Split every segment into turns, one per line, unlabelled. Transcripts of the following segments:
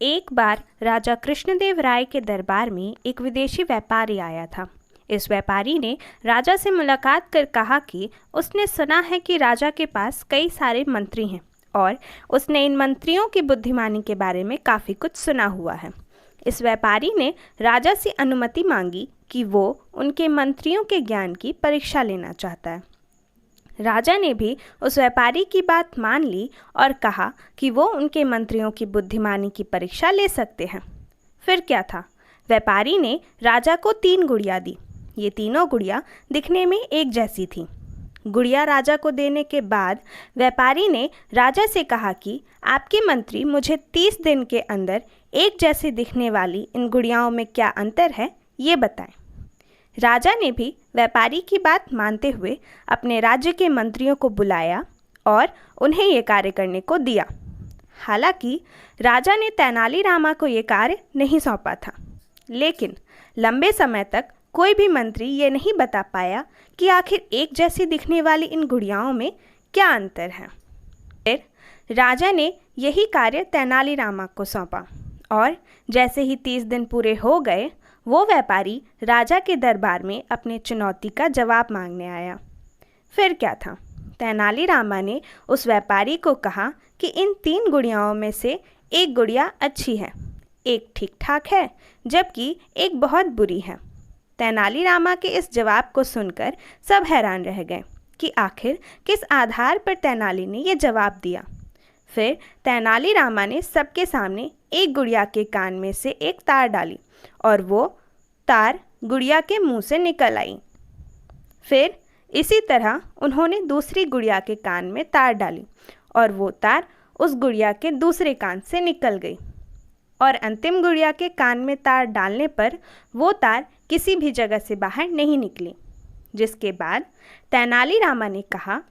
एक बार राजा कृष्णदेव राय के दरबार में एक विदेशी व्यापारी आया था। इस व्यापारी ने राजा से मुलाकात कर कहा कि उसने सुना है कि राजा के पास कई सारे मंत्री हैं और उसने इन मंत्रियों की बुद्धिमानी के बारे में काफ़ी कुछ सुना हुआ है। इस व्यापारी ने राजा से अनुमति मांगी कि वो उनके मंत्रियों के ज्ञान की परीक्षा लेना चाहता है। राजा ने भी उस व्यापारी की बात मान ली और कहा कि वो उनके मंत्रियों की बुद्धिमानी की परीक्षा ले सकते हैं। फिर क्या था, व्यापारी ने राजा को 3 गुड़िया दी। ये तीनों गुड़िया दिखने में एक जैसी थी। गुड़िया राजा को देने के बाद व्यापारी ने राजा से कहा कि आपके मंत्री मुझे 30 दिन के अंदर एक जैसे दिखने वाली इन गुड़ियाओं में क्या अंतर है, ये बताएं। राजा ने भी व्यापारी की बात मानते हुए अपने राज्य के मंत्रियों को बुलाया और उन्हें ये कार्य करने को दिया। हालांकि राजा ने तेनालीरामा को ये कार्य नहीं सौंपा था, लेकिन लंबे समय तक कोई भी मंत्री ये नहीं बता पाया कि आखिर एक जैसी दिखने वाली इन गुड़ियाओं में क्या अंतर है। फिर राजा ने यही कार्य तेनालीरामा को सौंपा और जैसे ही 30 दिन पूरे हो गए, वो व्यापारी राजा के दरबार में अपने चुनौती का जवाब मांगने आया। फिर क्या था, तेनालीरामा ने उस व्यापारी को कहा कि इन 3 गुड़ियाओं में से एक गुड़िया अच्छी है, एक ठीक ठाक है, जबकि एक बहुत बुरी है। तेनालीरामा के इस जवाब को सुनकर सब हैरान रह गए कि आखिर किस आधार पर तेनाली ने यह जवाब दिया। फिर तेनालीरामा ने सबके सामने एक गुड़िया के कान में से एक तार डाली और वो तार गुड़िया के मुंह से निकल आई। फिर इसी तरह उन्होंने दूसरी गुड़िया के कान में तार डाली और वो तार उस गुड़िया के दूसरे कान से निकल गई और अंतिम गुड़िया के कान में तार डालने पर वो तार किसी भी जगह से बाहर नहीं निकली। जिसके बाद तेनालीरामा ने कहा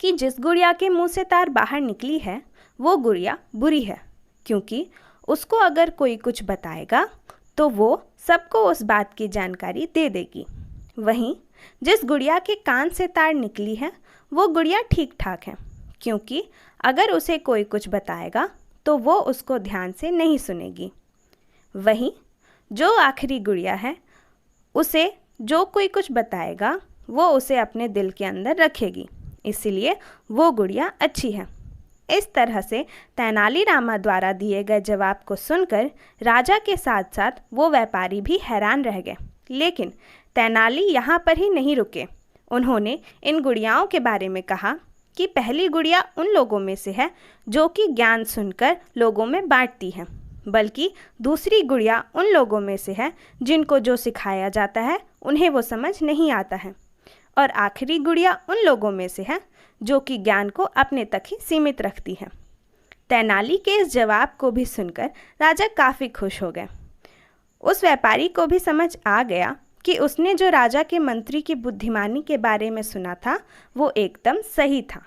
कि जिस गुड़िया के मुंह से तार बाहर निकली है वो गुड़िया बुरी है, क्योंकि उसको अगर कोई कुछ बताएगा तो वो सबको उस बात की जानकारी दे देगी। वहीं जिस गुड़िया के कान से तार निकली है वो गुड़िया ठीक ठाक है, क्योंकि अगर उसे कोई कुछ बताएगा तो वो उसको ध्यान से नहीं सुनेगी। वहीं जो आखिरी गुड़िया है, उसे जो कोई कुछ बताएगा वो उसे अपने दिल के अंदर रखेगी, इसीलिए वो गुड़िया अच्छी है। इस तरह से तेनालीरामा द्वारा दिए गए जवाब को सुनकर राजा के साथ साथ वो व्यापारी भी हैरान रह गए। लेकिन तेनाली यहाँ पर ही नहीं रुके। उन्होंने इन गुड़ियाओं के बारे में कहा कि पहली गुड़िया उन लोगों में से है जो कि ज्ञान सुनकर लोगों में बांटती है, बल्कि दूसरी गुड़िया उन लोगों में से है जिनको जो सिखाया जाता है उन्हें वो समझ नहीं आता है, और आखिरी गुड़िया उन लोगों में से है जो कि ज्ञान को अपने तक ही सीमित रखती है। तेनाली के इस जवाब को भी सुनकर राजा काफ़ी खुश हो गए। उस व्यापारी को भी समझ आ गया कि उसने जो राजा के मंत्री की बुद्धिमानी के बारे में सुना था वो एकदम सही था।